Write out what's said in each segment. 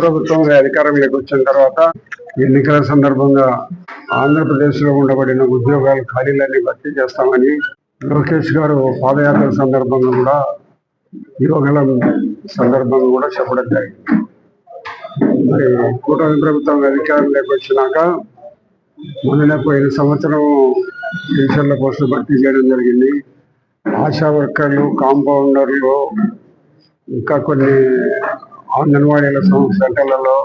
ప్రభుత్వం అధికారంలోకి వచ్చిన తర్వాత ఎన్నికల సందర్భంగా ఆంధ్రప్రదేశ్ లో ఉండబడిన ఉద్యోగాల ఖాళీలన్నీ భర్తీ చేస్తామని లోకేష్ గారు పాదయాత్ర సందర్భంగా కూడా యువగలం సందర్భంగా కూడా చెప్పడం జరిగింది. మరి కూటమి ప్రభుత్వం అధికారంలోకి వచ్చినాక మొన్న పోయిన సంవత్సరం టీచర్ల పోస్టులు భర్తీ చేయడం జరిగింది. ఆశా వర్కర్లు, కాంపౌండర్లు, ఇంకా కొన్ని అంగన్వాడీల సెంటర్లలో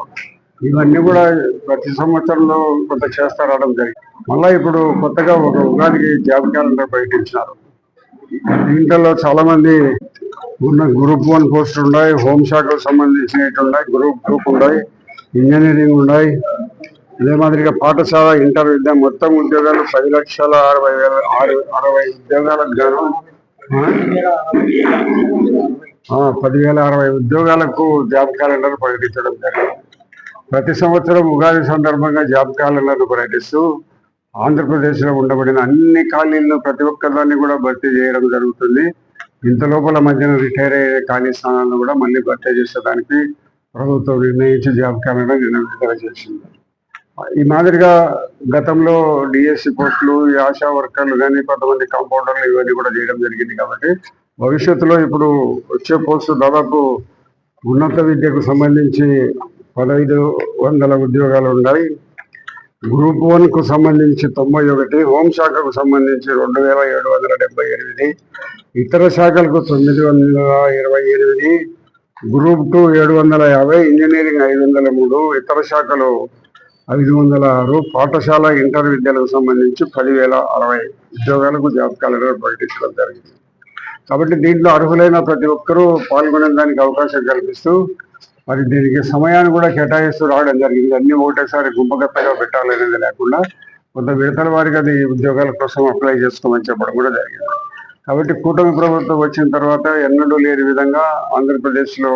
ఇవన్నీ కూడా ప్రతి సంవత్సరంలో కొంత చేస్తా రావడం జరిగింది. మళ్ళీ ఇప్పుడు కొత్తగా ఒక ఉగాదికి జాబ్ క్యాలెండర్ ప్రకటించినారు. దీంట్లో చాలా మంది ఉన్న గ్రూప్ 1 పోస్టులు ఉన్నాయి, హోంశాఖకు సంబంధించినవి ఉన్నాయి, గ్రూప్ 2 ఉన్నాయి, ఇంజనీరింగ్ ఉన్నాయి. ఇదే మాదిరిగా పాఠశాల, ఇంటర్ విద్య మొత్తం ఉద్యోగాలు 10,60,000 ఉద్యోగాలకు గాను 10,060 ఉద్యోగాలకు జాబ్ క్యాలెండర్ ప్రకటించడం జరిగింది. ప్రతి సంవత్సరం ఉగాది సందర్భంగా జాబ్ క్యాలెండర్ను ప్రకటిస్తూ ఆంధ్రప్రదేశ్లో ఉండబడిన అన్ని ఖాళీలను ప్రతి ఒక్కదాన్ని కూడా భర్తీ చేయడం జరుగుతుంది. ఇంత లోపల మధ్యన రిటైర్ అయ్యే ఖాళీ స్థానాలను కూడా మళ్ళీ భర్తీ చేసేదానికి ప్రభుత్వం నిర్ణయించి జాబ్ క్యాలెండర్ విడుదల చేసింది. ఈ మాదిరిగా గతంలో డిఎస్సి పోస్టులు, ఆశా వర్కర్లు కానీ, కొంతమంది కాంపౌండర్లు ఇవన్నీ కూడా చేయడం జరిగింది. కాబట్టి భవిష్యత్తులో ఇప్పుడు వచ్చే పోస్టు దాదాపు ఉన్నత విద్యకు సంబంధించి 1,500 ఉద్యోగాలు ఉన్నాయి. గ్రూప్ 1కు సంబంధించి 91, హోంశాఖకు సంబంధించి 2,778, ఇతర శాఖలకు 928, గ్రూప్ 2 750, ఇంజనీరింగ్ 503, ఇతర శాఖలు 506, పాఠశాల, ఇంటర్ విద్యలకు సంబంధించి 10,060 ఉద్యోగాలకు జాబ్ క్యాలెండర్ ప్రకటించడం జరిగింది. కాబట్టి దీంట్లో అర్హులైన ప్రతి ఒక్కరూ పాల్గొనడానికి అవకాశం కల్పిస్తూ మరి దీనికి సమయాన్ని కూడా కేటాయిస్తూ రావడం జరిగింది. అన్ని ఒకటేసారి గుంపగత్తగా పెట్టాలనేది లేకుండా కొంత విడతల వారిగా ఈ ఉద్యోగాల కోసం అప్లై చేసుకోమని చెప్పడం కూడా జరిగింది. కాబట్టి కూటమి ప్రభుత్వం వచ్చిన తర్వాత ఎన్నడూ లేని విధంగా ఆంధ్రప్రదేశ్లో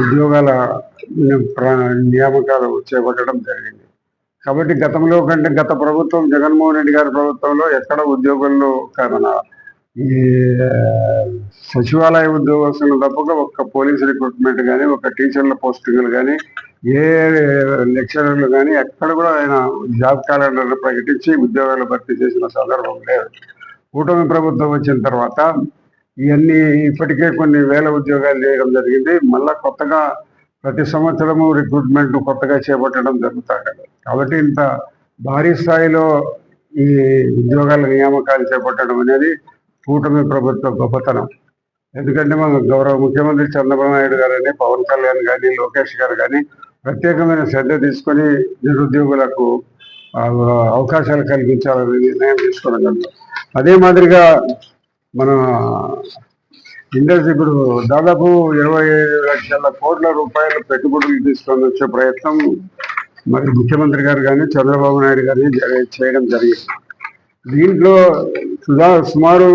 ఉద్యోగాల నియామకాలు చేపట్టడం జరిగింది. కాబట్టి గతంలో కంటే గత ప్రభుత్వం, జగన్మోహన్ రెడ్డి గారి ప్రభుత్వంలో ఎక్కడ ఉద్యోగుల్లో మన ఈ సచివాలయ ఉద్యోగస్తులు తప్పక ఒక్క పోలీస్ రిక్రూట్మెంట్ కానీ, ఒక టీచర్ల పోస్టింగ్లు కానీ, ఏ లెక్చరర్లు కానీ ఎక్కడ కూడా ఆయన జాబ్ క్యాలెండర్ ప్రకటించి ఉద్యోగాలు భర్తీ చేసిన సందర్భం లేదు. కూటమి ప్రభుత్వం వచ్చిన తర్వాత ఇవన్నీ ఇప్పటికే కొన్ని వేల ఉద్యోగాలు చేయడం జరిగింది. మళ్ళా కొత్తగా ప్రతి సంవత్సరము రిక్రూట్మెంట్ కొత్తగా చేపట్టడం జరుగుతుంది. కాబట్టి ఇంత భారీ స్థాయిలో ఈ ఉద్యోగాల నియామకాలు చేపట్టడం అనేది కూటమి ప్రభుత్వ గొప్పతనం. ఎందుకంటే మన గౌరవ ముఖ్యమంత్రి చంద్రబాబు నాయుడు గారని, పవన్ కళ్యాణ్ కానీ, లోకేష్ గారు కానీ ప్రత్యేకమైన శ్రద్ధ తీసుకొని నిరుద్యోగులకు అవకాశాలు కల్పించాలని నిర్ణయం తీసుకోవడం జరిగింది. అదే మాదిరిగా మన ఇండస్ట్రీ ఇప్పుడు దాదాపు 25 లక్షల కోట్ల రూపాయల పెట్టుబడులు తీసుకొని వచ్చే ప్రయత్నం మరి ముఖ్యమంత్రి గారు కానీ, చంద్రబాబు నాయుడు గారిని చేయడం జరిగింది. దీంట్లో సుమారు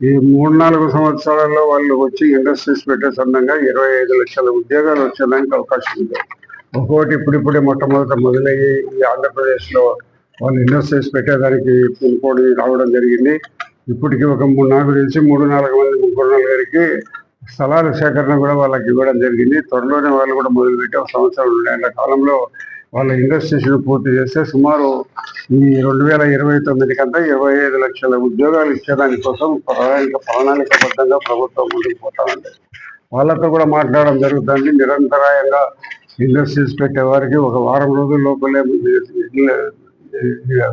ఈ 3-4 సంవత్సరాల్లో వాళ్ళు వచ్చి ఇండస్ట్రీస్ పెట్టే సందర్భంగా 25 లక్షల ఉద్యోగాలు వచ్చేదానికి అవకాశం ఉంది. ఒక్కొక్కటి ఇప్పుడిప్పుడే మొట్టమొదట మొదలయ్యి ఈ ఆంధ్రప్రదేశ్లో వాళ్ళు ఇండస్ట్రీస్ పెట్టేదానికి పిలుపుని రావడం జరిగింది. ఇప్పటికీ ఒక 3-4 మంది ముగ్గురు స్థలాల సేకరణ కూడా వాళ్ళకి ఇవ్వడం జరిగింది. త్వరలోనే వాళ్ళు కూడా మొదలుపెట్టి ఒక సంవత్సరం 2 కాలంలో వాళ్ళ ఇండస్ట్రీస్ పూర్తి చేస్తే సుమారు ఈ 2029 కంటే 25 లక్షల ఉద్యోగాలు ఇచ్చేదానికోసం ప్రణాళికబద్ధంగా ప్రభుత్వం ముందుకు పోతా ఉంది. వాళ్ళతో కూడా మాట్లాడడం జరుగుతుంది. నిరంతరాయంగా ఇండస్ట్రీస్ పెట్టే వారికి ఒక వారం రోజుల లోపలే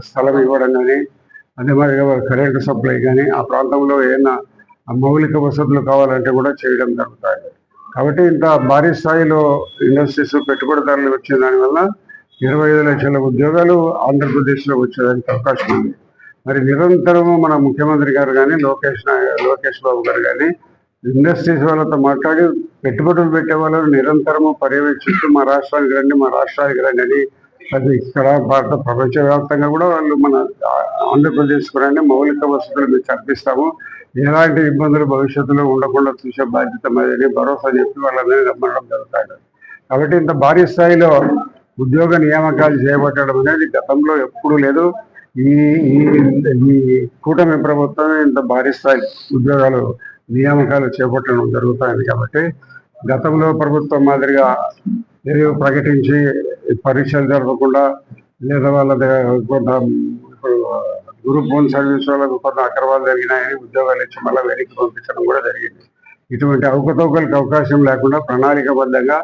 స్థలం ఇవ్వడం కానీ, అదే మాదిరిగా కరెంటు సప్లై కానీ, ఆ ప్రాంతంలో ఏమైనా మౌలిక వసతులు కావాలంటే కూడా చేయడం జరుగుతుంది. కాబట్టి ఇంత భారీ స్థాయిలో ఇండస్ట్రీస్ పెట్టుబడిదారులు వచ్చే దానివల్ల 25 లక్షల ఉద్యోగాలు ఆంధ్రప్రదేశ్లో వచ్చేదానికి అవకాశం ఉంది. మరి నిరంతరము మన ముఖ్యమంత్రి గారు కానీ, లోకేష్ బాబు గారు కానీ ఇండస్ట్రీస్ వాళ్ళతో మాట్లాడి పెట్టుబడులు పెట్టే వాళ్ళని నిరంతరము పర్యవేక్షిస్తూ మా రాష్ట్రానికి రండి అని అది ఇక్కడ భారత ప్రపంచవ్యాప్తంగా కూడా వాళ్ళు మన ఆంధ్రప్రదేశ్ కూడా మౌలిక వసతులు మీకు కల్పిస్తాము, ఎలాంటి ఇబ్బందులు భవిష్యత్తులో ఉండకుండా చూసే బాధ్యత మాది భరోసా చెప్పి వాళ్ళందరినీ రమ్మడం జరుగుతాయి. కాబట్టి ఇంత భారీ స్థాయిలో ఉద్యోగ నియామకాలు చేపట్టడం అనేది గతంలో ఎప్పుడూ లేదు. ఈ ఈ ఈ కూటమి ప్రభుత్వం ఇంత భారీ స్థాయి ఉద్యోగాలు నియామకాలు చేపట్టడం జరుగుతాయి. కాబట్టి గతంలో ప్రభుత్వం మాదిరిగా ఏదో ప్రకటించి పరీక్షలు జరపకుండా లేదా వాళ్ళ కొంత ఇప్పుడు గ్రూప్ 1 సర్వీస్ వాళ్ళకు కొంత అక్రమాలు జరిగినాయని ఉద్యోగాలు ఇచ్చి మళ్ళీ వెనక్కి పంపించడం కూడా జరిగింది. ఇటువంటి అవకతవకలకు అవకాశం లేకుండా ప్రణాళికబద్ధంగా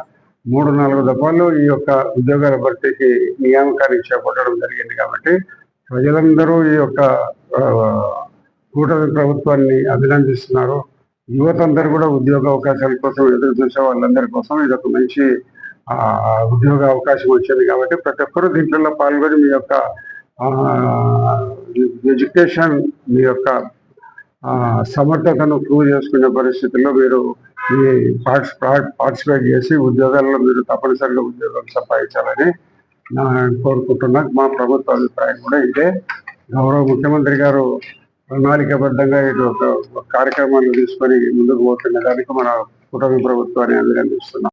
3-4 దఫాల్లో ఈ యొక్క ఉద్యోగాల భర్తీకి నియామకాన్ని చేపట్టడం జరిగింది. కాబట్టి ప్రజలందరూ ఈ యొక్క కూటమి ప్రభుత్వాన్ని అభినందిస్తున్నారు. యువత అందరూ కూడా ఉద్యోగ అవకాశాల కోసం ఎదురు చూసే వాళ్ళందరి కోసం ఇది ఒక మంచి ఉద్యోగ అవకాశం వచ్చింది. కాబట్టి ప్రతి ఒక్కరూ దీంట్లో పాల్గొని మీ యొక్క ఎడ్యుకేషన్, మీ యొక్క సమర్థతను ప్రూవ్ చేసుకునే పరిస్థితుల్లో మీరు ఈ పార్టిసిపేట్ చేసి ఉద్యోగాల్లో మీరు తప్పనిసరిగా ఉద్యోగాలు సంపాదించాలని కోరుకుంటున్నా. మా ప్రభుత్వ అభిప్రాయం కూడా ఇదే. గౌరవ ముఖ్యమంత్రి గారు ప్రణాళికబద్ధంగా ఇది ఒక కార్యక్రమాన్ని తీసుకొని ముందుకు పోతున్న దానికి మన కుటుంబ ప్రభుత్వాన్ని అభినందిస్తున్నాం.